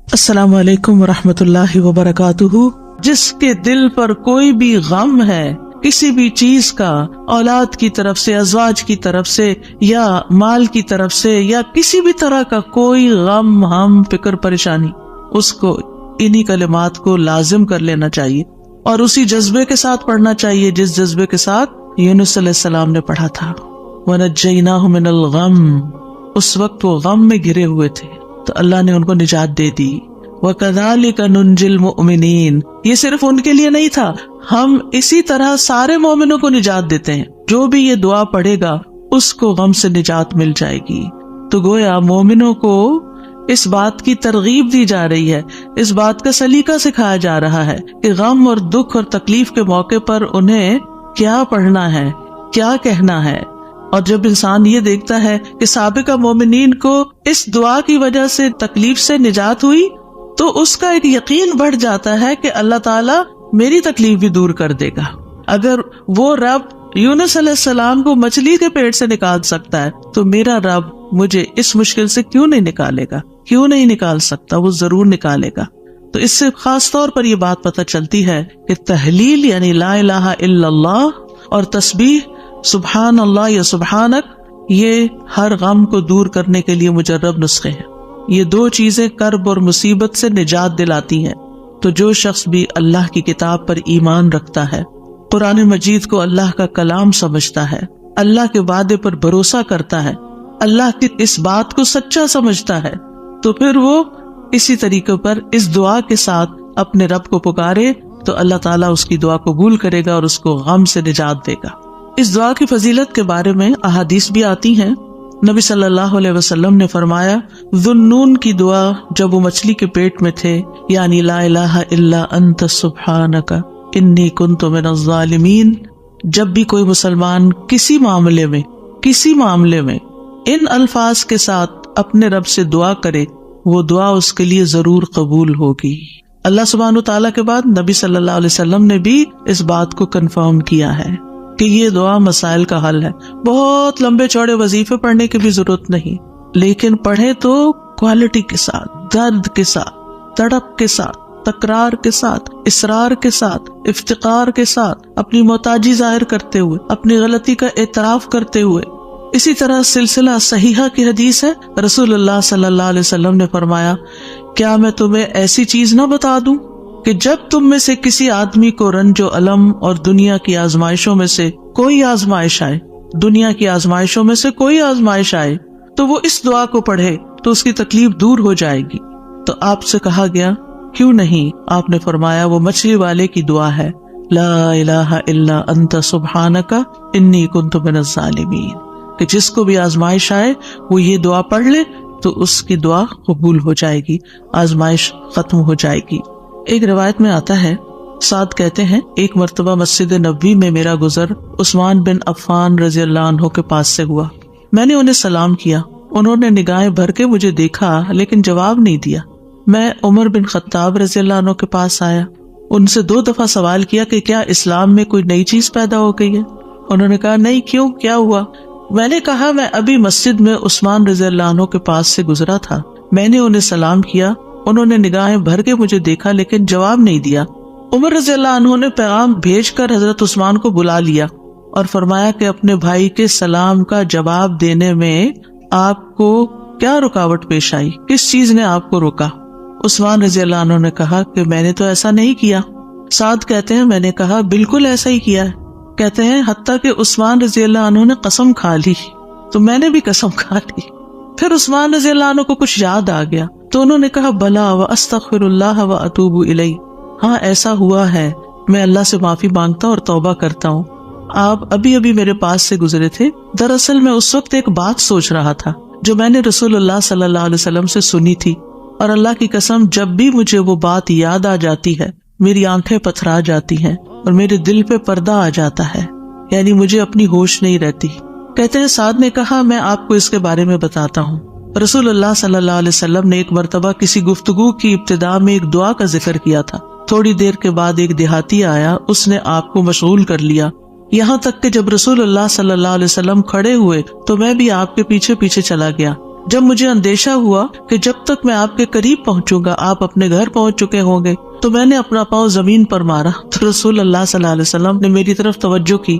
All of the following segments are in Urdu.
السلام علیکم ورحمۃ اللہ وبرکاتہ۔ جس کے دل پر کوئی بھی غم ہے کسی بھی چیز کا، اولاد کی طرف سے، ازواج کی طرف سے، یا مال کی طرف سے، یا کسی بھی طرح کا کوئی غم، ہم، فکر، پریشانی، اس کو انہی کلمات کو لازم کر لینا چاہیے اور اسی جذبے کے ساتھ پڑھنا چاہیے جس جذبے کے ساتھ یونس علیہ السلام نے پڑھا تھا۔ وَنَجَّيْنَاهُ مِنَ الْغَمِّ، اس وقت وہ غم میں گھرے ہوئے تھے تو اللہ نے ان کو نجات دے دی۔ وَكَذَلِكَ نُنْجِي الْمُؤْمِنِينَ، یہ صرف ان کے لیے نہیں تھا، ہم اسی طرح سارے مومنوں کو نجات دیتے ہیں۔ جو بھی یہ دعا پڑھے گا اس کو غم سے نجات مل جائے گی۔ تو گویا مومنوں کو اس بات کی ترغیب دی جا رہی ہے، اس بات کا سلیقہ سکھایا جا رہا ہے کہ غم اور دکھ اور تکلیف کے موقع پر انہیں کیا پڑھنا ہے، کیا کہنا ہے۔ اور جب انسان یہ دیکھتا ہے کہ سابقہ مومنین کو اس دعا کی وجہ سے تکلیف سے نجات ہوئی تو اس کا ایک یقین بڑھ جاتا ہے کہ اللہ تعالیٰ میری تکلیف بھی دور کر دے گا۔ اگر وہ رب یونس علیہ السلام کو مچھلی کے پیٹ سے نکال سکتا ہے تو میرا رب مجھے اس مشکل سے کیوں نہیں نکالے گا، کیوں نہیں نکال سکتا، وہ ضرور نکالے گا۔ تو اس سے خاص طور پر یہ بات پتہ چلتی ہے کہ تحلیل یعنی لا الہ الا اللہ اور تسبیح سبحان اللہ یا سبحانک، یہ ہر غم کو دور کرنے کے لیے مجرب نسخے ہیں۔ یہ دو چیزیں کرب اور مصیبت سے نجات دلاتی ہیں۔ تو جو شخص بھی اللہ کی کتاب پر ایمان رکھتا ہے، قرآن مجید کو اللہ کا کلام سمجھتا ہے، اللہ کے وعدے پر بھروسہ کرتا ہے، اللہ کی اس بات کو سچا سمجھتا ہے، تو پھر وہ اسی طریقے پر اس دعا کے ساتھ اپنے رب کو پکارے تو اللہ تعالیٰ اس کی دعا قبول کرے گا اور اس کو غم سے نجات دے گا۔ اس دعا کی فضیلت کے بارے میں احادیث بھی آتی ہیں۔ نبی صلی اللہ علیہ وسلم نے فرمایا، ذُنُّون کی دعا جب وہ مچھلی کے پیٹ میں تھے، یعنی لا الہ الا انت سبحانک انی کنت من الظالمین، جب بھی کوئی مسلمان کسی معاملے میں ان الفاظ کے ساتھ اپنے رب سے دعا کرے، وہ دعا اس کے لیے ضرور قبول ہوگی۔ اللہ سبحانہ تعالیٰ کے بعد نبی صلی اللہ علیہ وسلم نے بھی اس بات کو کنفرم کیا ہے کہ یہ دعا مسائل کا حل ہے۔ بہت لمبے چوڑے وظیفے پڑھنے کی بھی ضرورت نہیں، لیکن پڑھے تو کوالٹی کے ساتھ، درد کے ساتھ، تڑپ کے ساتھ، تکرار کے ساتھ، اصرار کے ساتھ، افتقار کے ساتھ، اپنی محتاجی ظاہر کرتے ہوئے، اپنی غلطی کا اعتراف کرتے ہوئے۔ اسی طرح سلسلہ صحیحہ کی حدیث ہے، رسول اللہ صلی اللہ علیہ وسلم نے فرمایا، کیا میں تمہیں ایسی چیز نہ بتا دوں کہ جب تم میں سے کسی آدمی کو رنج و الم اور دنیا کی آزمائشوں میں سے کوئی آزمائش آئے تو وہ اس دعا کو پڑھے تو اس کی تکلیف دور ہو جائے گی۔ تو آپ سے کہا گیا کیوں نہیں؟ آپ نے فرمایا وہ مچھلی والے کی دعا ہے، لا الہ الا انت سبحانک انی کنت من الظالمین، کہ جس کو بھی آزمائش آئے وہ یہ دعا پڑھ لے تو اس کی دعا قبول ہو جائے گی، آزمائش ختم ہو جائے گی۔ ایک روایت میں آتا ہے، سعد کہتے ہیں، ایک مرتبہ مسجد نبوی میں میرا گزر عثمان بن عفان رضی اللہ عنہ کے پاس سے ہوا۔ میں نے انہیں سلام کیا، انہوں نے نگاہیں بھر کے مجھے دیکھا لیکن جواب نہیں دیا۔ میں عمر بن خطاب رضی اللہ عنہ کے پاس آیا، ان سے 2 دفعہ سوال کیا کہ کیا اسلام میں کوئی نئی چیز پیدا ہو گئی ہے؟ انہوں نے کہا نہیں، کیوں، کیا ہوا؟ میں نے کہا میں ابھی مسجد میں عثمان رضی اللہ عنہ کے پاس سے گزرا تھا، میں نے انہیں سلام کیا، انہوں نے نگاہیں بھر کے مجھے دیکھا لیکن جواب نہیں دیا۔ عمر رضی اللہ عنہ نے پیغام بھیج کر حضرت عثمان کو بلا لیا اور فرمایا کہ اپنے بھائی کے سلام کا جواب دینے میں آپ کو کیا رکاوٹ پیش آئی، کس چیز نے آپ کو روکا؟ عثمان رضی اللہ عنہ نے کہا کہ میں نے تو ایسا نہیں کیا۔ سعد کہتے ہیں میں نے کہا بالکل ایسا ہی کیا ہے۔ کہتے ہیں حتیٰ کہ عثمان رضی اللہ عنہ نے قسم کھا لی تو میں نے بھی قسم کھا لی۔ پھر عثمان رضی اللہ عنہ کو کچھ یاد آ گیا تو انہوں نے کہا بلا واستغفر اللہ واتوب الیہ، ہاں ایسا ہوا ہے، میں اللہ سے معافی مانگتا اور توبہ کرتا ہوں۔ آپ ابھی میرے پاس سے گزرے تھے، دراصل میں اس وقت ایک بات سوچ رہا تھا جو میں نے رسول اللہ صلی اللہ علیہ وسلم سے سنی تھی، اور اللہ کی قسم جب بھی مجھے وہ بات یاد آ جاتی ہے میری آنکھیں پتھرا جاتی ہیں اور میرے دل پہ پردہ آ جاتا ہے، یعنی مجھے اپنی ہوش نہیں رہتی۔ کہتے ہیں سعد نے کہا میں آپ کو اس کے بارے میں بتاتا ہوں۔ رسول اللہ صلی اللہ علیہ وسلم نے ایک مرتبہ کسی گفتگو کی ابتدا میں ایک دعا کا ذکر کیا تھا۔ تھوڑی دیر کے بعد ایک دیہاتی آیا، اس نے آپ کو مشغول کر لیا، یہاں تک کہ جب رسول اللہ صلی اللہ علیہ وسلم کھڑے ہوئے تو میں بھی آپ کے پیچھے پیچھے چلا گیا۔ جب مجھے اندیشہ ہوا کہ جب تک میں آپ کے قریب پہنچوں گا آپ اپنے گھر پہنچ چکے ہوں گے تو میں نے اپنا پاؤں زمین پر مارا تو رسول اللہ صلی اللہ علیہ وسلم نے میری طرف توجہ کی.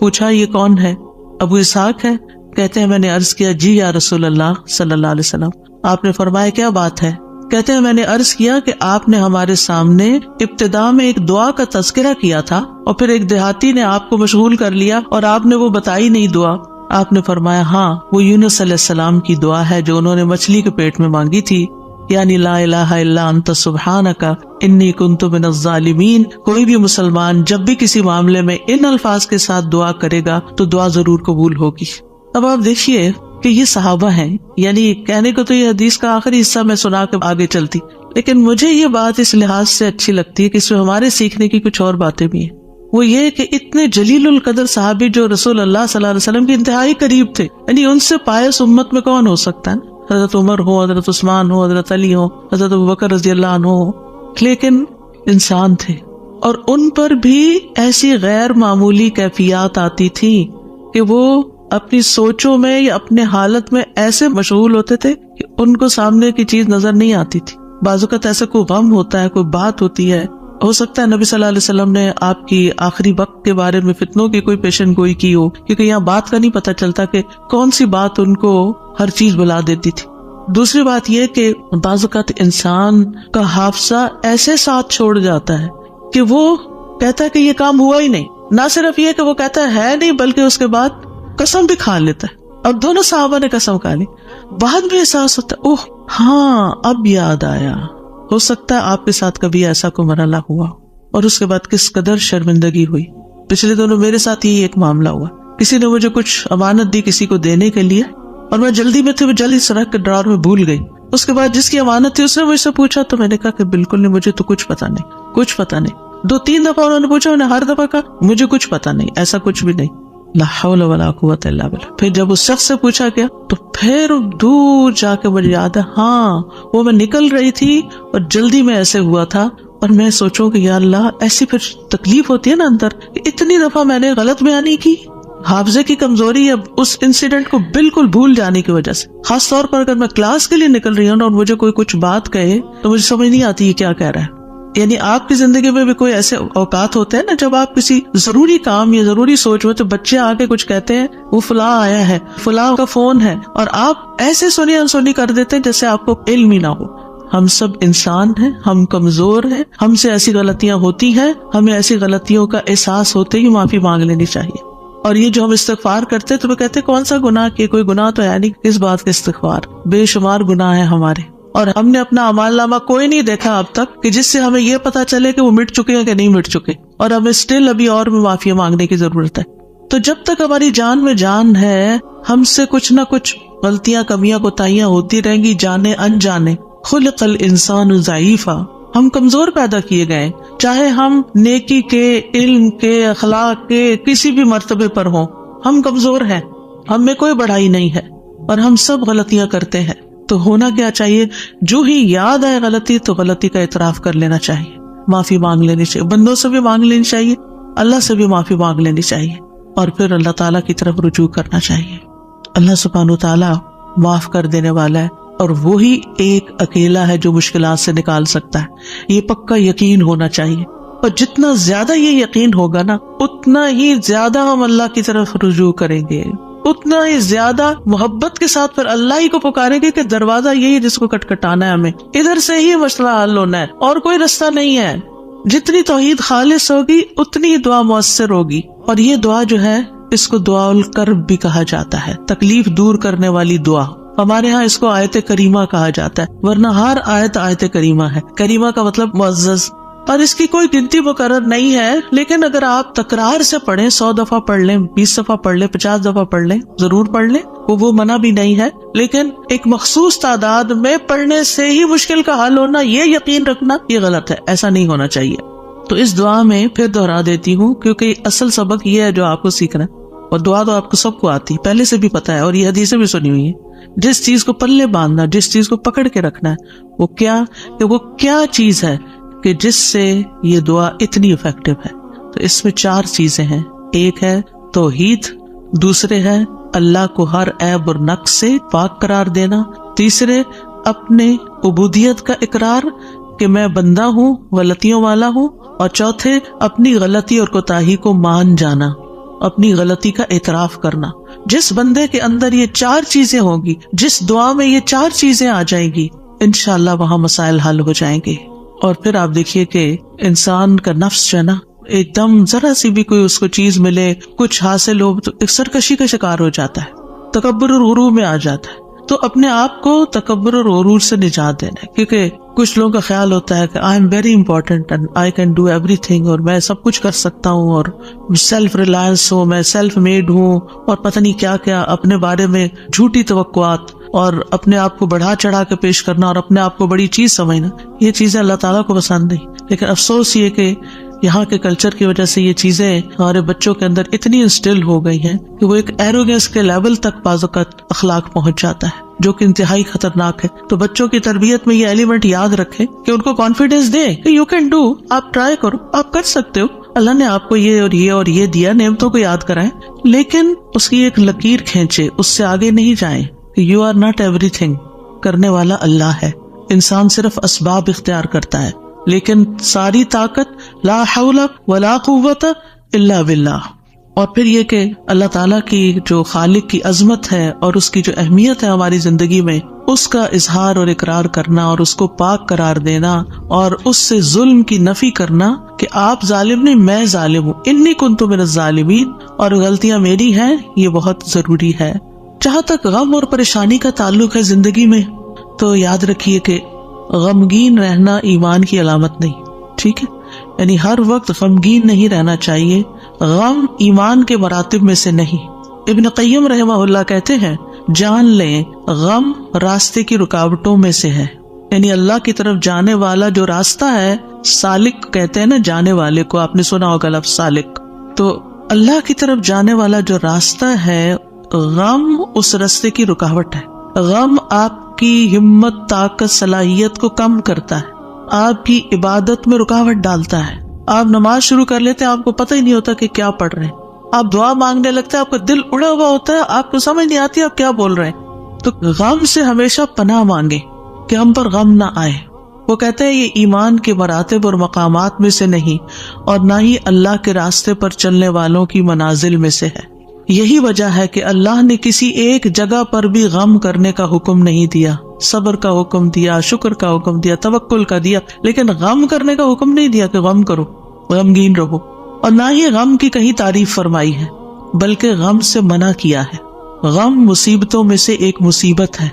پوچھا یہ کون ہے؟ ابو اسحاق ہے. کہتے ہیں میں نے عرض کیا جی یا رسول اللہ صلی اللہ علیہ وسلم. آپ نے فرمایا کیا بات ہے؟ کہتے ہیں میں نے عرض کیا کہ آپ نے ہمارے سامنے ابتدا میں ایک دعا کا تذکرہ کیا تھا اور پھر ایک دیہاتی نے آپ کو مشغول کر لیا اور آپ نے وہ بتائی نہیں دعا. آپ نے فرمایا ہاں وہ یونس علیہ السلام کی دعا ہے جو انہوں نے مچھلی کے پیٹ میں مانگی تھی، یعنی لا الہ الا انت سبحانک انی کنت من الظالمین. کوئی بھی مسلمان جب بھی کسی معاملے میں ان الفاظ کے ساتھ دعا کرے گا تو دعا ضرور قبول ہوگی. اب آپ دیکھیے کہ یہ صحابہ ہیں، یعنی کہنے کو تو یہ حدیث کا آخری حصہ میں سنا کے آگے چلتی، لیکن مجھے یہ بات اس لحاظ سے اچھی لگتی ہے کہ اس میں ہمارے سیکھنے کی کچھ اور باتیں بھی ہیں. وہ یہ کہ اتنے جلیل القدر صحابی جو رسول اللہ صلی اللہ علیہ وسلم کے انتہائی قریب تھے، یعنی ان سے پائس امت میں کون ہو سکتا ہے؟ حضرت عمر ہو، حضرت عثمان ہو، حضرت علی ہو، حضرت ابوبکر رضی اللہ عنہ ہو، لیکن انسان تھے اور ان پر بھی ایسی غیر معمولی کیفیات آتی تھی کہ وہ اپنی سوچوں میں یا اپنے حالت میں ایسے مشغول ہوتے تھے کہ ان کو سامنے کی چیز نظر نہیں آتی تھی. بعض اوقات ایسا کوئی غم ہوتا ہے، کوئی بات ہوتی ہے، ہو سکتا ہے نبی صلی اللہ علیہ وسلم نے آپ کی آخری وقت کے بارے میں فتنوں کی کوئی پیشن گوئی کی ہو، کیونکہ یہاں بات کا نہیں پتہ چلتا کہ کون سی بات ان کو ہر چیز بلا دیتی تھی. دوسری بات یہ کہ بعض اوقات انسان کا حافظہ ایسے ساتھ چھوڑ جاتا ہے کہ وہ کہتا ہے کہ یہ کام ہوا ہی نہیں. نہ صرف یہ کہ وہ کہتا ہے نہیں، بلکہ اس کے بعد قسم بھی کھا لیتا ہے. اور دونوں صحابہ نے قسم کھا لی، بعد میں احساس ہوتا ہے اوہ ہاں اب یاد آیا. ہو سکتا ہے آپ کے ساتھ کبھی ایسا کوئی مرحلہ ہوا اور اس کے بعد کس قدر شرمندگی ہوئی. پچھلے دنوں میرے ساتھ ہی ایک معاملہ ہوا. کسی نے مجھے کچھ امانت دی کسی کو دینے کے لیے اور میں جلدی میں تھی، میں جلدی سے رکھ کے ڈرار میں بھول گئی. اس کے بعد جس کی امانت تھی اس نے مجھ سے پوچھا تو میں نے کہا کہ بالکل نہیں، مجھے تو کچھ پتا نہیں، کچھ پتا نہیں. 2-3 دفعہ انہوں نے پوچھا، میں نے ہر دفعہ کہا مجھے کچھ پتا نہیں، ایسا کچھ بھی نہیں. لا حول ولا قوت الا باللہ. پھر جب اس شخص سے پوچھا گیا تو پھر دور جا کے مجھے یاد ہے ہاں وہ میں نکل رہی تھی اور جلدی میں ایسے ہوا تھا. اور میں سوچوں کہ یا اللہ ایسی پھر تکلیف ہوتی ہے نا اندر کہ اتنی دفعہ میں نے غلط بیانی کی. حافظے کی کمزوری اب اس انسیڈنٹ کو بالکل بھول جانے کی وجہ سے. خاص طور پر اگر میں کلاس کے لیے نکل رہی ہوں اور مجھے کوئی کچھ بات کہے تو مجھے سمجھ نہیں آتی یہ کیا کہہ رہا ہے. یعنی آپ کی زندگی میں بھی کوئی ایسے اوقات ہوتے ہیں نا جب آپ کسی ضروری کام یا ضروری سوچ میں تو بچے آ کے کچھ کہتے ہیں وہ فلاں آیا ہے، فلاں کا فون ہے، اور آپ ایسے سنی انسنی کر دیتے ہیں جیسے آپ کو علم ہی نہ ہو. ہم سب انسان ہیں، ہم کمزور ہیں، ہم سے ایسی غلطیاں ہوتی ہیں، ہمیں ایسی غلطیوں کا احساس ہوتے ہی معافی مانگ لینی چاہیے. اور یہ جو ہم استغفار کرتے تو وہ کہتے کون سا گناہ کیا، کوئی گناہ تو ہے نہیں، کس بات کا استغفار، بے شمار گناہ ہیں ہمارے. اور ہم نے اپنا اعمال نامہ کوئی نہیں دیکھا اب تک کہ جس سے ہمیں یہ پتا چلے کہ وہ مٹ چکے ہیں کہ نہیں مٹ چکے، اور ہمیں اسٹل ابھی اور بھی معافی مانگنے کی ضرورت ہے. تو جب تک ہماری جان میں جان ہے ہم سے کچھ نہ کچھ غلطیاں، کمیاں، کوتاہیاں ہوتی رہیں گی، جانے انجانے. خلق الانسان ضعیفا، ہم کمزور پیدا کیے گئے، چاہے ہم نیکی کے، علم کے، اخلاق کے کسی بھی مرتبے پر ہوں، ہم کمزور ہیں، ہم میں کوئی بڑائی نہیں ہے اور ہم سب غلطیاں کرتے ہیں. تو ہونا کیا چاہیے، جو ہی یاد آئے غلطی تو غلطی کا اعتراف کر لینا چاہیے، معافی مانگ لینی چاہیے، بندوں سے بھی مانگ لینی چاہیے، اللہ سے بھی معافی مانگ لینی چاہیے، اور پھر اللہ تعالیٰ کی طرف رجوع کرنا چاہیے. اللہ سبحانہ تعالیٰ معاف کر دینے والا ہے اور وہی ایک اکیلا ہے جو مشکلات سے نکال سکتا ہے. یہ پکا یقین ہونا چاہیے، اور جتنا زیادہ یہ یقین ہوگا نا اتنا ہی زیادہ ہم اللہ کی طرف رجوع کریں گے، اتنا ہی زیادہ محبت کے ساتھ پھر اللہ ہی کو پکاریں گے کہ دروازہ یہی ہے جس کو کٹکھٹانا ہے، ہمیں ادھر سے ہی مسئلہ حل ہونا ہے اور کوئی رستہ نہیں ہے. جتنی توحید خالص ہوگی اتنی دعا مؤثر ہوگی. اور یہ دعا جو ہے اس کو دعا الکرب بھی کہا جاتا ہے، تکلیف دور کرنے والی دعا. ہمارے ہاں اس کو آیت کریمہ کہا جاتا ہے، ورنہ ہر آیت کریمہ ہے. کریمہ کا مطلب معزز، اور اس کی کوئی گنتی مقرر نہیں ہے، لیکن اگر آپ تکرار سے پڑھیں، 100 دفعہ پڑھ لیں، 20 دفعہ پڑھ لیں، 50 دفعہ پڑھ لیں، ضرور پڑھ لیں، وہ منع بھی نہیں ہے. لیکن ایک مخصوص تعداد میں پڑھنے سے ہی مشکل کا حل ہونا، یہ یقین رکھنا یہ غلط ہے، ایسا نہیں ہونا چاہیے. تو اس دعا میں پھر دوہرا دیتی ہوں کیونکہ اصل سبق یہ ہے جو آپ کو سیکھنا ہے، اور دعا تو آپ کو سب کو آتی پہلے سے بھی پتا ہے، اور یہ حدیثیں بھی سنی ہوئی ہیں. جس چیز کو پلے باندھنا، جس چیز کو پکڑ کے رکھنا ہے، وہ کیا چیز ہے کہ جس سے یہ دعا اتنی افیکٹو ہے. تو اس میں 4 چیزیں ہیں. ایک ہے توحید، دوسرے ہے اللہ کو ہر عیب اور نقص سے پاک قرار دینا. تیسرے اپنے عبودیت کا اقرار کہ میں بندہ ہوں، غلطیوں والا ہوں. اور چوتھے اپنی غلطی اور کوتاہی کو مان جانا، اپنی غلطی کا اعتراف کرنا. جس بندے کے اندر یہ 4 چیزیں ہوں گی، جس دعا میں یہ 4 چیزیں آ جائیں گی، انشاءاللہ وہاں مسائل حل ہو جائیں گے. اور پھر آپ دیکھیے کہ انسان کا نفس جو ہے نا، ایک دم ذرا سی بھی کوئی اس کو چیز ملے، کچھ حاصل ہو تو ایک سرکشی کا شکار ہو جاتا ہے، تکبر اور غرور میں آ جاتا ہے. تو اپنے آپ کو تکبر اور غرور سے نجات دینا ہے، کیونکہ کچھ لوگوں کا خیال ہوتا ہے کہ I am very important and I can do every thing, اور میں سب کچھ کر سکتا ہوں، اور سیلف ریلائنس ہوں، میں سیلف میڈ ہوں، اور پتہ نہیں کیا کیا اپنے بارے میں جھوٹی توقعات اور اپنے آپ کو بڑھا چڑھا کے پیش کرنا اور اپنے آپ کو بڑی چیز سمجھنا. یہ چیزیں اللہ تعالیٰ کو پسند نہیں. لیکن افسوس یہ کہ یہاں کے کلچر کی وجہ سے یہ چیزیں ہمارے بچوں کے اندر اتنی انسٹل ہو گئی ہیں کہ وہ ایک ایروگنس کے لیول تک بعض اوقات اخلاق پہنچ جاتا ہے، جو کہ انتہائی خطرناک ہے. تو بچوں کی تربیت میں یہ ایلیمنٹ یاد رکھیں کہ ان کو کانفیڈینس دیں کہ یو کین ڈو، آپ ٹرائی کرو، آپ کر سکتے ہو. اللہ نے آپ کو یہ اور یہ اور یہ دیا، نعمتوں کو یاد کرائیں، لیکن اس کی ایک لکیر کھینچے، اس سے آگے نہیں جائیں. یو آر ناٹ ایوری تھنگ. کرنے والا اللہ ہے، انسان صرف اسباب اختیار کرتا ہے، لیکن ساری طاقت لا حول ولا قوت الا باللہ. اور پھر یہ کہ اللہ تعالیٰ کی جو خالق کی عظمت ہے اور اس کی جو اہمیت ہے ہماری زندگی میں، اس کا اظہار اور اقرار کرنا اور اس کو پاک قرار دینا اور اس سے ظلم کی نفی کرنا کہ آپ ظالم نہیں، میں ظالم ہوں، انی کنت من الظالمین، اور غلطیاں میری ہیں، یہ بہت ضروری ہے. جہاں تک غم اور پریشانی کا تعلق ہے زندگی میں، تو یاد رکھیے کہ غمگین رہنا ایمان کی علامت نہیں. ٹھیک ہے، یعنی ہر وقت غمگین نہیں رہنا چاہیے. غم ایمان کے مراتب میں سے نہیں. ابن قیم رحمہ اللہ کہتے ہیں، جان لیں غم راستے کی رکاوٹوں میں سے ہے. یعنی اللہ کی طرف جانے والا جو راستہ ہے، سالک کہتے ہیں نا جانے والے کو، آپ نے سنا ہوگا لفظ سالک. تو اللہ کی طرف جانے والا جو راستہ ہے، غم اس راستے کی رکاوٹ ہے. غم آپ کی ہمت، طاقت، صلاحیت کو کم کرتا ہے، آپ کی عبادت میں رکاوٹ ڈالتا ہے. آپ نماز شروع کر لیتے ہیں، آپ کو پتہ ہی نہیں ہوتا کہ کیا پڑھ رہے ہیں. آپ دعا مانگنے لگتے ہیں، آپ کا دل اڑا ہوا ہوتا ہے، آپ کو سمجھ نہیں آتی آپ کیا بول رہے ہیں. تو غم سے ہمیشہ پناہ مانگے کہ ہم پر غم نہ آئے. وہ کہتے ہیں یہ ایمان کے مراتب اور مقامات میں سے نہیں، اور نہ ہی اللہ کے راستے پر چلنے والوں کی منازل میں سے ہے. یہی وجہ ہے کہ اللہ نے کسی ایک جگہ پر بھی غم کرنے کا حکم نہیں دیا. صبر کا حکم دیا، شکر کا حکم دیا، توکل کا دیا، لیکن غم کرنے کا حکم نہیں دیا کہ غم کرو، غمگین رہو. اور نہ ہی غم کی کہیں تعریف فرمائی ہے، بلکہ غم سے منع کیا ہے. غم مصیبتوں میں سے ایک مصیبت ہے،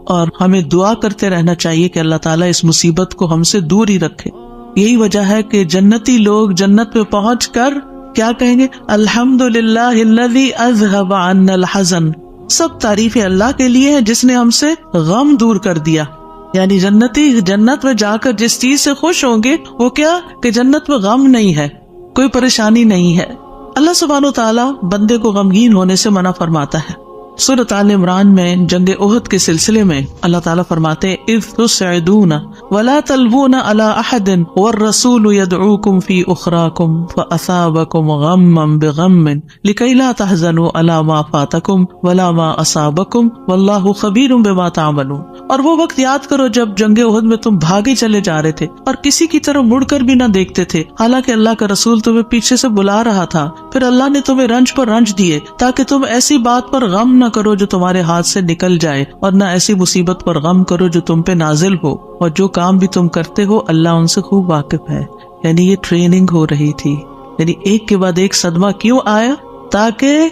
اور ہمیں دعا کرتے رہنا چاہیے کہ اللہ تعالیٰ اس مصیبت کو ہم سے دور ہی رکھے. یہی وجہ ہے کہ جنتی لوگ جنت میں پہنچ کر کیا کہیں گے؟ الحمدللہ الذی اذہب عنا الحزن. سب تعریفیں اللہ کے لیے ہیں جس نے ہم سے غم دور کر دیا. یعنی جنتی جنت میں جا کر جس چیز سے خوش ہوں گے وہ کیا کہ جنت میں غم نہیں ہے، کوئی پریشانی نہیں ہے. اللہ سبحانہ وتعالیٰ بندے کو غمگین ہونے سے منع فرماتا ہے. سورۃ آل عمران میں جنگ احد کے سلسلے میں اللہ تعالیٰ فرماتے ہیں، اذ تسعدون ولا تلوون علی احد والرسول يدعوكم في اخراكم فاصابكم غما بغم لكي لا تحزنوا على ما فاتكم ولا ما اصابكم والله خبير بما تعملون. اور وہ وقت یاد کرو جب جنگ احد میں تم بھاگے چلے جا رہے تھے اور کسی کی طرف مڑ کر بھی نہ دیکھتے تھے، حالانکہ اللہ کا رسول تمہیں پیچھے سے بلا رہا تھا. پھر اللہ نے تمہیں رنج پر رنج دیے تاکہ تم ایسی بات پر غم نہ کرو جو تمہارے ہاتھ سے نکل جائے، اور نہ ایسی مصیبت پر غم کرو جو تم پہ نازل ہو. اور جو کام بھی تم کرتے ہو اللہ ان سے خوب واقف ہے. یعنی یہ ٹریننگ ہو رہی تھی. یعنی ایک کے بعد ایک صدمہ کیوں آیا؟ تاکہ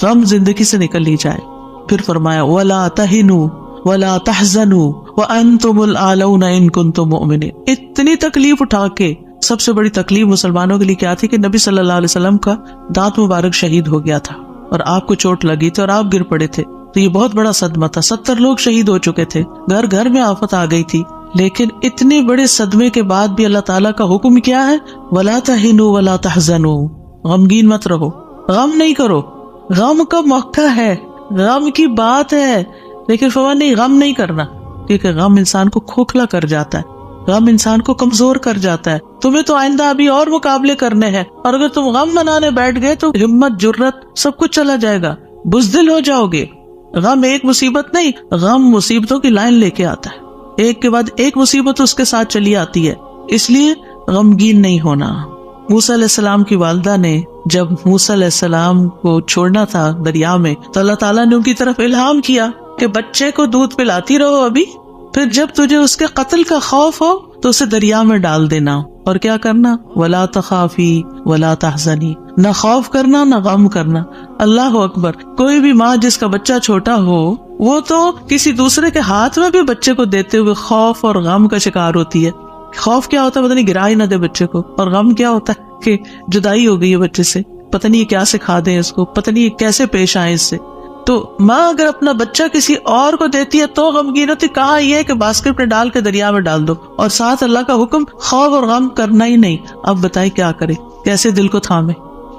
غم زندگی سے نکل ہی جائے. پھر فرمایا وَلَا تَهِنُوا وَلَا تَحْزَنُوا وَأَنْتُمُ الْأَعْلَوْنَ إِن كُنتُم مُؤْمِنِينَ. اتنی تکلیف اٹھا کے، سب سے بڑی تکلیف مسلمانوں کے لیے کیا تھی کہ نبی صلی اللہ علیہ وسلم کا دانت مبارک شہید ہو گیا تھا اور آپ کو چوٹ لگی تھی اور آپ گر پڑے تھے. تو یہ بہت بڑا صدمہ تھا. 70 لوگ شہید ہو چکے تھے، گھر گھر میں آفت آ گئی تھی. لیکن اتنے بڑے صدمے کے بعد بھی اللہ تعالیٰ کا حکم کیا ہے؟ وَلَا تَهِنُوا وَلَا تَحْزَنُوا. غمگین مت رہو، غم نہیں کرو. غم کا موقع ہے، غم کی بات ہے، لیکن فرمایا نہیں، غم نہیں کرنا، کیونکہ غم انسان کو کھوکھلا کر جاتا ہے، غم انسان کو کمزور کر جاتا ہے. تمہیں تو آئندہ ابھی اور مقابلے کرنے ہیں، اور اگر تم غم منانے بیٹھ گئے تو ہمت، جرت سب کچھ چلا جائے گا. بزدل ہو جاؤ گے. غم ایک مصیبت نہیں، غم مصیبتوں کی لائن لے کے آتا ہے، ایک کے بعد ایک مصیبت اس کے ساتھ چلی آتی ہے، اس لیے غمگین نہیں ہونا. موسیٰ علیہ السلام کی والدہ نے جب موسیٰ علیہ السلام کو چھوڑنا تھا دریا میں تو اللہ تعالیٰ نے ان کی طرف الہام کیا کہ بچے کو دودھ پلاتی رہو ابھی، پھر جب تجھے اس کے قتل کا خوف ہو تو اسے دریا میں ڈال دینا. اور کیا کرنا؟ وَلَا تَخَافِي وَلَا تَحْزَنِي، نہ خوف کرنا نہ غم کرنا. اللہ اکبر. کوئی بھی ماں جس کا بچہ چھوٹا ہو وہ تو کسی دوسرے کے ہاتھ میں بھی بچے کو دیتے ہوئے خوف اور غم کا شکار ہوتی ہے. خوف کیا ہوتا ہے؟ پتہ نہیں گرا ہی نہ دے بچے کو، اور غم کیا ہوتا ہے کہ جدائی ہو گئی ہے بچے سے، پتہ نہیں کیا سکھا دیں اس کو، پتہ نہیں کیسے پیش آئے اس سے. تو ماں اگر اپنا بچہ کسی اور کو دیتی ہے تو غمگین ہوتی. کہاں یہ کہ باسکٹ میں ڈال کے دریا میں ڈال دو، اور ساتھ اللہ کا حکم خوف اور غم کرنا ہی نہیں. اب بتائیں کیا کرے، کیسے دل کو تھامے.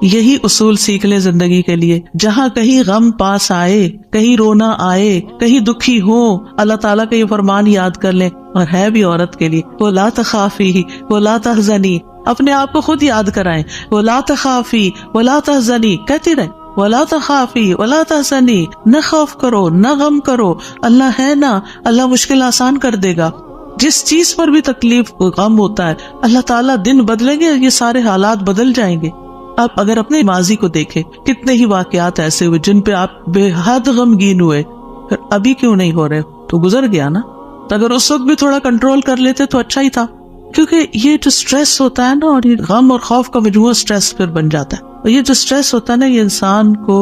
یہی اصول سیکھ لیں زندگی کے لیے. جہاں کہیں غم پاس آئے، کہیں رونا آئے، کہیں دکھی ہو، اللہ تعالیٰ کا یہ فرمان یاد کر لیں. اور ہے بھی عورت کے لیے، وَلَا تَخَافِي وَلَا تَحْزَنِي، اپنے آپ کو خود یاد کرائیں. وَلَا تَخَافِي وَلَا تَحْزَنِي کہتی رہیں، وَلَا تَخَافِي وَلَا تَحْزَنِي، نہ خوف کرو نہ غم کرو، اللہ ہے نا، اللہ مشکل آسان کر دے گا. جس چیز پر بھی تکلیف غم ہوتا ہے اللہ تعالیٰ دن بدلیں گے، یہ سارے حالات بدل جائیں گے. آپ اگر اپنے ماضی کو دیکھیں، کتنے ہی واقعات ایسے ہوئے جن پہ آپ بے حد غمگین ہوئے، پھر ابھی کیوں نہیں ہو رہے؟ تو گزر گیا نا. تو اگر اس وقت بھی تھوڑا کنٹرول کر لیتے تو اچھا ہی تھا. کیونکہ یہ جو سٹریس ہوتا ہے نا، اور یہ غم اور خوف کا مجموعہ سٹریس پھر بن جاتا ہے. اور یہ جو سٹریس ہوتا ہے نا، یہ انسان کو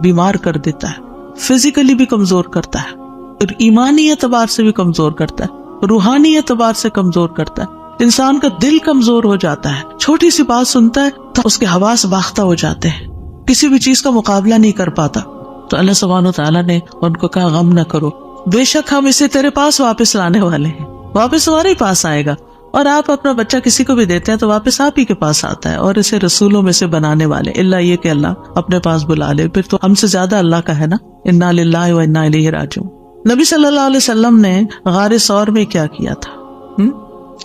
بیمار کر دیتا ہے، فزیکلی بھی کمزور کرتا ہے، اور ایمانی اعتبار سے بھی کمزور کرتا ہے، روحانی اعتبار سے کمزور کرتا ہے. انسان کا دل کمزور ہو جاتا ہے، چھوٹی سی بات سنتا ہے تو اس کے حواس باختہ ہو جاتے ہیں، کسی بھی چیز کا مقابلہ نہیں کر پاتا. تو اللہ سبحانہ وتعالیٰ نے ان کو کہا غم نہ کرو، بے شک ہم اسے تیرے پاس واپس لانے والے ہیں، واپس تمہارے پاس آئے گا. اور آپ اپنا بچہ کسی کو بھی دیتے ہیں تو واپس آپ ہی کے پاس آتا ہے، اور اسے رسولوں میں سے بنانے والے، اللہ یہ کہ اللہ اپنے پاس بلا لے، پھر تو ہم سے زیادہ اللہ کا ہے نا. انا للہ و انا الیہ راجعون. نبی صلی اللہ علیہ وسلم نے غار ثور میں کیا کیا تھا؟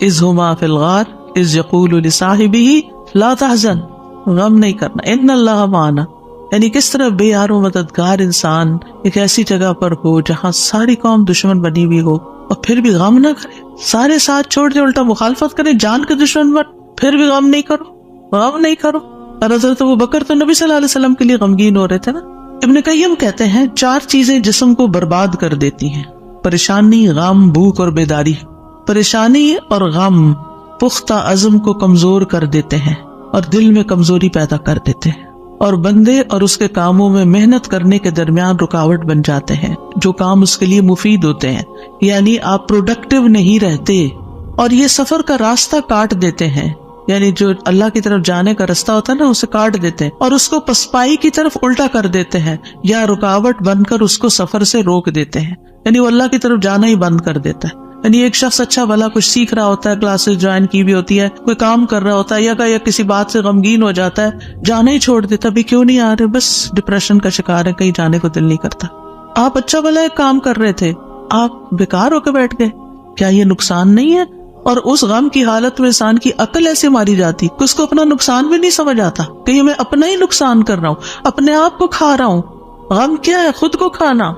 اذ ہما فی الغار اذ یقول لصاحبہ لا تحزن، غم نہیں کرنا، ان اللہ معنا. یعنی کس طرح بے یار و مددگار انسان ایک ایسی جگہ پر ہو جہاں ساری قوم دشمن بنی ہوئی ہو اور پھر بھی غم نہ کرے، سارے ساتھ چھوڑ دے، الٹا مخالفت کرے، جان کے دشمن بن، پھر بھی غم نہیں کرو، غم نہیں کرو. اور حضرت ابوبکر تو نبی صلی اللہ علیہ وسلم کے لیے غمگین ہو رہے تھے نا. ابن قیم کہتے ہیں 4 چیزیں جسم کو برباد کر دیتی ہیں: پریشانی، غم، بھوک اور بیداری. پریشانی اور غم پختہ عزم کو کمزور کر دیتے ہیں اور دل میں کمزوری پیدا کر دیتے ہیں، اور بندے اور اس کے کاموں میں محنت کرنے کے درمیان رکاوٹ بن جاتے ہیں جو کام اس کے لیے مفید ہوتے ہیں. یعنی آپ پروڈکٹیو نہیں رہتے، اور یہ سفر کا راستہ کاٹ دیتے ہیں. یعنی جو اللہ کی طرف جانے کا راستہ ہوتا ہے نا، اسے کاٹ دیتے ہیں اور اس کو پسپائی کی طرف الٹا کر دیتے ہیں، یا رکاوٹ بن کر اس کو سفر سے روک دیتے ہیں. یعنی وہ اللہ کی طرف جانا ہی بند کر دیتا ہے. یعنی ایک شخص اچھا بھلا کچھ سیکھ رہا ہوتا ہے، کلاسز جوائن کی بھی ہوتی ہے، کوئی کام کر رہا ہوتا ہے، یا کسی بات سے غمگین ہو جاتا ہے، جانا ہی چھوڑ دیتا. ابھی کیوں نہیں آ رہے؟ بس ڈپریشن کا شکار ہے، کہیں جانے کو دل نہیں کرتا. آپ اچھا بھلا ایک کام کر رہے تھے، آپ بیکار ہو کے بیٹھ گئے، کیا یہ نقصان نہیں ہے؟ اور اس غم کی حالت میں انسان کی عقل ایسے ماری جاتی کہ اس کو اپنا نقصان بھی نہیں سمجھ آتا کہ یہ میں اپنا ہی نقصان کر رہا ہوں، اپنے آپ کو کھا رہا ہوں. غم کیا ہے؟ خود کو کھانا.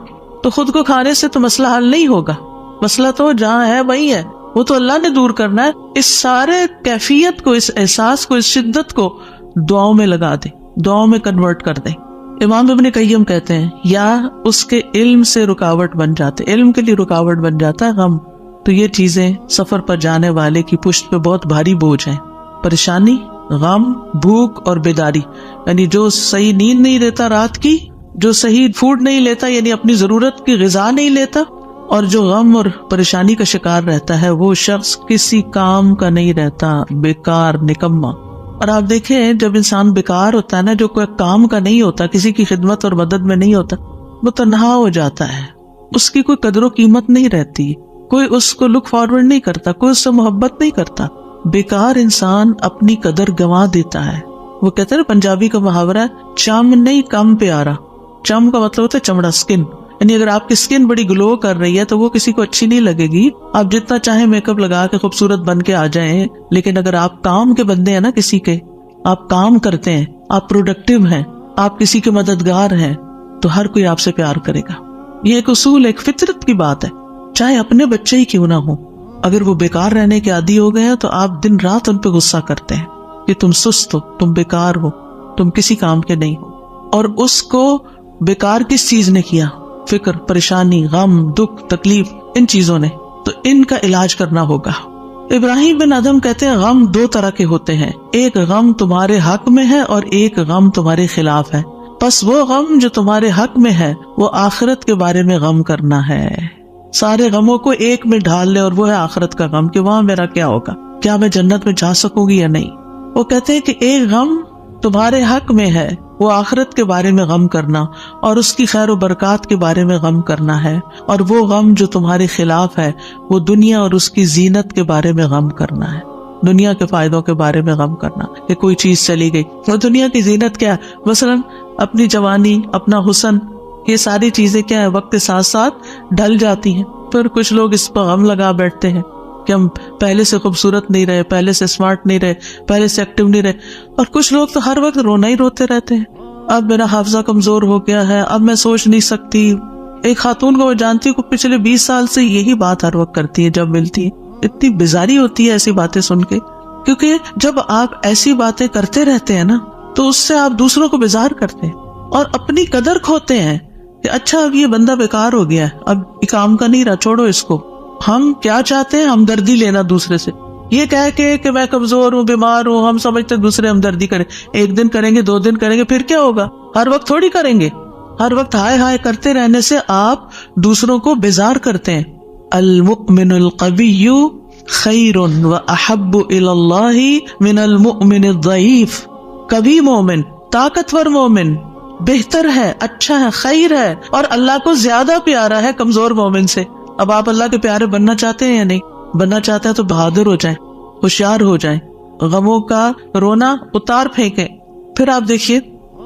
تو خود کو کھانے سے تو مسئلہ حل نہیں ہوگا، مسئلہ تو جہاں ہے وہی ہے، وہ تو اللہ نے دور کرنا ہے. اس سارے کیفیت کو، اس احساس کو، اس شدت کو دعاؤں میں لگا دیں، دعاؤں میں کنورٹ کر دیں. امام ابن قیم کہتے ہیں یا اس کے علم سے رکاوٹ بن جاتے، علم کے لیے رکاوٹ بن جاتا ہے غم. تو یہ چیزیں سفر پر جانے والے کی پشت پہ بہت بھاری بوجھ ہیں. پریشانی، غم، بھوک اور بیداری. یعنی جو صحیح نیند نہیں لیتا رات کی، جو صحیح فوڈ نہیں لیتا، یعنی اپنی ضرورت کی غذا نہیں لیتا، اور جو غم اور پریشانی کا شکار رہتا ہے، وہ شخص کسی کام کا نہیں رہتا، بیکار، نکما. اور آپ دیکھیں جب انسان بیکار ہوتا ہے نا، جو کوئی کام کا نہیں ہوتا، کسی کی خدمت اور مدد میں نہیں ہوتا، وہ تنہا ہو جاتا ہے، اس کی کوئی قدر و قیمت نہیں رہتی، کوئی اس کو لک فارورڈ نہیں کرتا، کوئی اس سے محبت نہیں کرتا. بیکار انسان اپنی قدر گنوا دیتا ہے. وہ کہتے ہیں پنجابی کا محاورہ ہے، چم نہیں کم پیارا. چم کا مطلب ہوتا ہے چمڑا، اسکن. یعنی اگر آپ کی اسکن بڑی گلو کر رہی ہے تو وہ کسی کو اچھی نہیں لگے گی. آپ جتنا چاہیں میک اپ لگا کے خوبصورت بن کے آ جائیں، لیکن اگر آپ کام کے بندے ہیں نا، کسی کے آپ کام کرتے ہیں، آپ پروڈکٹیو ہیں، آپ کسی کے مددگار ہیں، تو ہر کوئی آپ سے پیار کرے گا. یہ ایک اصول، ایک فطرت کی بات ہے. چاہے اپنے بچے ہی کیوں نہ ہو، اگر وہ بیکار رہنے کے عادی ہو گئے ہیں تو آپ دن رات ان پہ غصہ کرتے ہیں کہ تم سست ہو، تم بیکار ہو، تم کسی کام کے نہیں ہو. اور اس کو بیکار کس چیز نے کیا؟ فکر، پریشانی، غم، دکھ، تکلیف، ان چیزوں نے. تو ان کا علاج کرنا ہوگا. ابراہیم بن ادم کہتے ہیں غم دو طرح کے ہوتے ہیں، ایک غم تمہارے حق میں ہے اور ایک غم تمہارے خلاف ہے. پس وہ غم جو تمہارے حق میں ہے وہ آخرت کے بارے میں غم کرنا ہے. سارے غموں کو ایک میں ڈھال لے، اور وہ ہے آخرت کا غم کہ وہاں میرا کیا ہوگا، کیا میں جنت میں جا سکوں گی یا نہیں. وہ کہتے ہیں کہ ایک غم تمہارے حق میں ہے، وہ آخرت کے بارے میں غم کرنا اور اس کی خیر و برکات کے بارے میں غم کرنا ہے. اور وہ غم جو تمہارے خلاف ہے وہ دنیا اور اس کی زینت کے بارے میں غم کرنا ہے، دنیا کے فائدوں کے بارے میں غم کرنا کہ کوئی چیز چلی گئی. اور دنیا کی زینت کیا ہے؟ مثلاً اپنی جوانی، اپنا حسن، یہ ساری چیزیں کیا ہے وقت کے ساتھ ساتھ ڈھل جاتی ہیں. پھر کچھ لوگ اس پر غم لگا بیٹھتے ہیں کہ ہم پہلے سے خوبصورت نہیں رہے، پہلے سے اسمارٹ نہیں رہے، پہلے سے ایکٹیو نہیں رہے. اور کچھ لوگ تو ہر وقت رونا ہی روتے رہتے ہیں، اب میرا حافظہ کمزور ہو گیا ہے، اب میں سوچ نہیں سکتی. ایک خاتون کو میں جانتی ہوں، پچھلے 20 سال سے یہی بات ہر وقت کرتی ہے جب ملتی ہے. اتنی بیزاری ہوتی ہے ایسی باتیں سن کے، کیونکہ جب آپ ایسی باتیں کرتے رہتے ہیں نا تو اس سے آپ دوسروں کو بیزار کرتے ہیں اور اپنی قدر کھوتے ہیں کہ اچھا اب یہ بندہ بیکار ہو گیا ہے، اب یہ کام کا نہیں رہا، چھوڑو اس کو. ہم کیا چاہتے ہیں؟ ہمدردی لینا دوسرے سے، یہ کہہ کے کہ میں کمزور ہوں، بیمار ہوں. ہم سمجھتے دوسرے ہمدردی کریں، ایک دن کریں گے، 2 دن کریں گے، پھر کیا ہوگا؟ ہر وقت تھوڑی کریں گے. ہر وقت ہائے ہائے کرتے رہنے سے آپ دوسروں کو بیزار کرتے ہیں. المؤمن القوی خیر واحب الی اللہ من المؤمن الضعیف. قوی مومن، طاقتور مومن بہتر ہے، اچھا ہے، خیر ہے، اور اللہ کو زیادہ پیارا ہے کمزور مومن سے. اب آپ اللہ کے پیارے بننا چاہتے ہیں یا نہیں؟ بننا چاہتے ہیں تو بہادر ہو جائیں، ہوشیار ہو جائیں، غموں کا رونا اتار پھینکیں. پھر آپ دیکھیے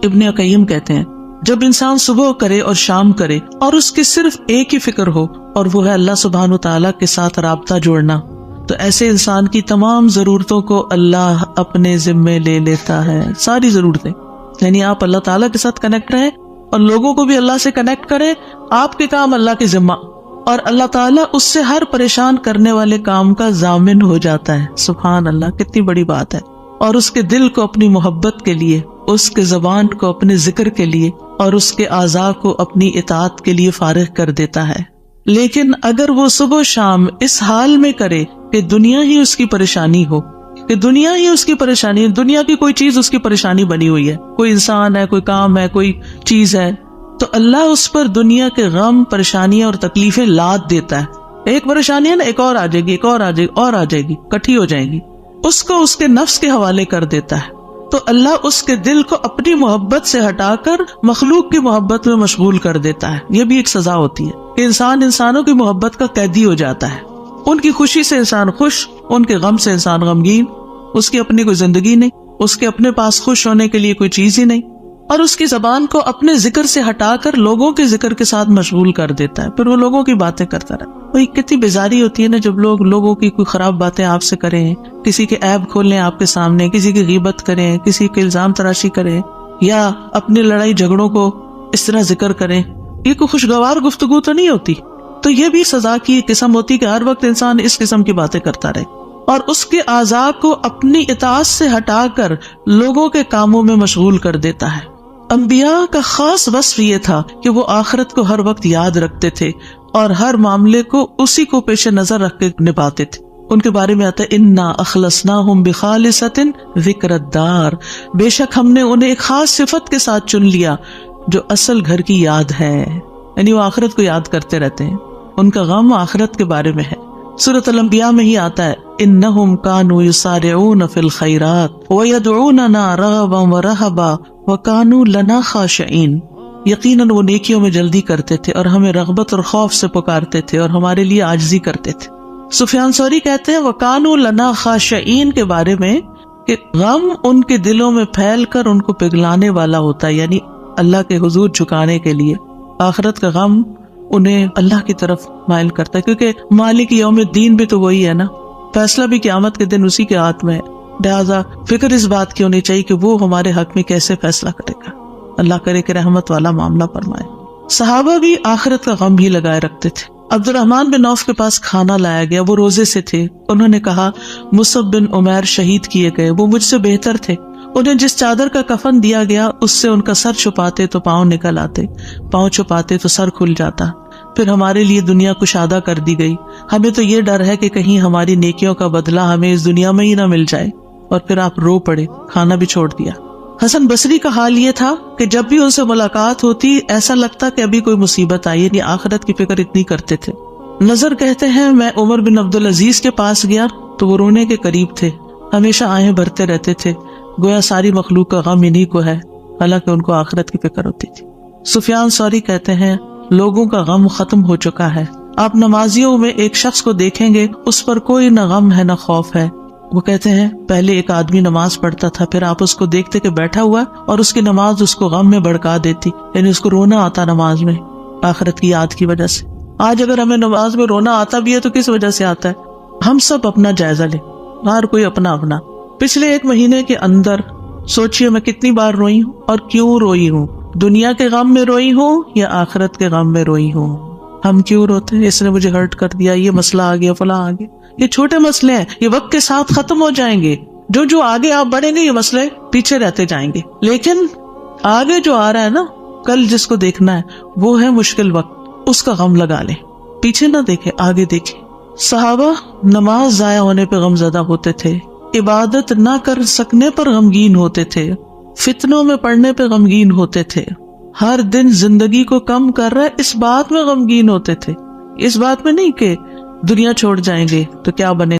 ابن قیم کہتے ہیں جب انسان صبح کرے اور شام کرے اور اس کی صرف ایک ہی فکر ہو اور وہ ہے اللہ سبحانہ وتعالیٰ کے ساتھ رابطہ جوڑنا، تو ایسے انسان کی تمام ضرورتوں کو اللہ اپنے ذمے لے لیتا ہے. ساری ضرورتیں، یعنی آپ اللہ تعالیٰ کے ساتھ کنیکٹ رہیں اور لوگوں کو بھی اللہ سے کنیکٹ کریں. آپ کے کام اللہ کے ذمہ، اور اللہ تعالیٰ اس سے ہر پریشان کرنے والے کام کا ضامن ہو جاتا ہے. سبحان اللہ، کتنی بڑی بات ہے. اور اس کے دل کو اپنی محبت کے لیے، اس کے زبان کو اپنے ذکر کے لیے اور اس کے اعضاء کو اپنی اطاعت کے لیے فارغ کر دیتا ہے. لیکن اگر وہ صبح شام اس حال میں کرے کہ دنیا ہی اس کی پریشانی ہو، کہ دنیا ہی اس کی پریشانی، دنیا کی کوئی چیز اس کی پریشانی بنی ہوئی ہے، کوئی انسان ہے، کوئی کام ہے، کوئی چیز ہے، تو اللہ اس پر دنیا کے غم، پریشانیاں اور تکلیفیں لاد دیتا ہے. ایک پریشانی ہے نا، ایک اور آ جائے گی، ایک اور آ جائے گی، اور آ جائے گی، کٹھی ہو جائیں گی. اس کو اس کے نفس کے حوالے کر دیتا ہے. تو اللہ اس کے دل کو اپنی محبت سے ہٹا کر مخلوق کی محبت میں مشغول کر دیتا ہے. یہ بھی ایک سزا ہوتی ہے کہ انسان انسانوں کی محبت کا قیدی ہو جاتا ہے. ان کی خوشی سے انسان خوش، ان کے غم سے انسان غمگین. اس کی اپنی کوئی زندگی نہیں، اس کے اپنے پاس خوش ہونے کے لیے کوئی چیز ہی نہیں، اور اس کی زبان کو اپنے ذکر سے ہٹا کر لوگوں کے ذکر کے ساتھ مشغول کر دیتا ہے. پھر وہ لوگوں کی باتیں کرتا رہتا ہے. وہی کتنی بیزاری ہوتی ہے نا جب لوگ لوگوں کی کوئی خراب باتیں آپ سے کریں، کسی کے عیب کھول لیں آپ کے سامنے، کسی کی غیبت کریں، کسی کے الزام تراشی کریں، یا اپنی لڑائی جھگڑوں کو اس طرح ذکر کریں. یہ کوئی خوشگوار گفتگو تو نہیں ہوتی. تو یہ بھی سزا کی ایک قسم ہوتی کہ ہر وقت انسان اس قسم کی باتیں کرتا رہے اور اس کے اعضاء کو اپنی اطاعت سے ہٹا کر لوگوں کے کاموں میں مشغول کر دیتا ہے. انبیاء کا خاص وصف یہ تھا کہ وہ آخرت کو ہر وقت یاد رکھتے تھے اور ہر معاملے کو اسی کو پیش نظر رکھ کے نبھاتے تھے. ان کے بارے میں آتا ہے انا اخلصناہم بخالصۃ ذکر الدار، بے شک ہم نے انہیں ایک خاص صفت کے ساتھ چن لیا جو اصل گھر کی یاد ہے. یعنی وہ آخرت کو یاد کرتے رہتے ہیں، ان کا غم آخرت کے بارے میں ہے. سورۃ الانبیاء میں ہی آتا ہے انہم کانوا یسارعون فی الخیرات ویدعوننا رغبا ورہبا وکانوا لنا خاشعین. یقیناً وہ نیکیوں میں جلدی کرتے تھے اور ہمیں رغبت اور خوف سے پکارتے تھے اور ہمارے لیے عاجزی کرتے تھے. سفیان ثوری کہتے ہیں وکانوا لنا خاشعین کے بارے میں کہ غم ان کے دلوں میں پھیل کر ان کو پگلانے والا ہوتا ہے، یعنی اللہ کے حضور جھکانے کے لیے. آخرت کا غم انہیں اللہ کی طرف مائل کرتا ہے، کیونکہ مالک یوم الدین بھی تو وہی ہے نا، فیصلہ بھی قیامت کے دن اسی کے ہاتھ میں ہے. لہٰذا فکر اس بات کی ہونی چاہیے کہ وہ ہمارے حق میں کیسے فیصلہ کرے گا. اللہ کرے کہ رحمت والا معاملہ فرمائے۔ صحابہ بھی آخرت کا غم ہی لگائے رکھتے تھے۔ عبد الرحمن بن عوف کے پاس کھانا لایا گیا، وہ روزے سے تھے۔ انہوں نے کہا مصعب بن عمیر شہید کیے گئے، وہ مجھ سے بہتر تھے، انہیں جس چادر کا کفن دیا گیا اس سے ان کا سر چھپاتے تو پاؤں نکل آتے، پاؤں چھپاتے تو سر کھل جاتا۔ پھر ہمارے لیے دنیا کشادہ کر دی گئی، ہمیں تو یہ ڈر ہے کہ کہیں ہماری نیکیوں کا بدلہ ہمیں اس دنیا میں ہی نہ مل جائے۔ اور پھر آپ رو پڑے، کھانا بھی چھوڑ دیا۔ حسن بصری کا حال یہ تھا کہ جب بھی ان سے ملاقات ہوتی ایسا لگتا کہ ابھی کوئی مصیبت آئی، یعنی آخرت کی فکر اتنی کرتے تھے۔ نظر کہتے ہیں میں عمر بن عبدالعزیز کے پاس گیا تو وہ رونے کے قریب تھے، ہمیشہ آہیں بھرتے رہتے تھے، گویا ساری مخلوق کا غم انہی کو ہے، حالانکہ ان کو آخرت کی فکر ہوتی تھی۔ سفیان ثوری کہتے ہیں لوگوں کا غم ختم ہو چکا ہے، آپ نمازیوں میں ایک شخص کو دیکھیں گے اس پر کوئی نہ غم ہے نہ خوف ہے۔ وہ کہتے ہیں پہلے ایک آدمی نماز پڑھتا تھا، پھر آپ اس کو دیکھتے کہ بیٹھا ہوا اور اس کی نماز اس کو غم میں بھڑکا دیتی، یعنی اس کو رونا آتا نماز میں آخرت کی یاد کی وجہ سے۔ آج اگر ہمیں نماز میں رونا آتا بھی ہے تو کس وجہ سے آتا ہے؟ ہم سب اپنا جائزہ لیں، ہر کوئی اپنا اپنا۔ پچھلے ایک مہینے کے اندر سوچئے میں کتنی بار روئی ہوں اور کیوں روئی ہوں، دنیا کے غم میں روئی ہوں یا آخرت کے غم میں روئی ہوں۔ ہم کیوں روتے ہیں؟ اس نے مجھے ہرٹ کر دیا، یہ مسئلہ آ گیا، فلاں آ گیا۔ یہ چھوٹے مسئلے ہیں، یہ وقت کے ساتھ ختم ہو جائیں گے، جو آگے آپ بڑھیں گے یہ مسئلے پیچھے رہتے جائیں گے۔ لیکن آگے جو آ رہا ہے نا، کل جس کو دیکھنا ہے وہ ہے مشکل وقت، اس کا غم لگا لیں، پیچھے نہ دیکھیں آگے دیکھیں۔ صحابہ نماز ضائع ہونے پہ غم زدہ ہوتے تھے، عبادت نہ کر سکنے پر غمگین ہوتے تھے، فتنوں میں پڑنے پہ غمگین ہوتے تھے، ہر دن زندگی کو کم کر رہے اس بات میں غمگین ہوتے تھے، اس بات میں نہیں کہ دنیا چھوڑ جائیں گے تو کیا بنے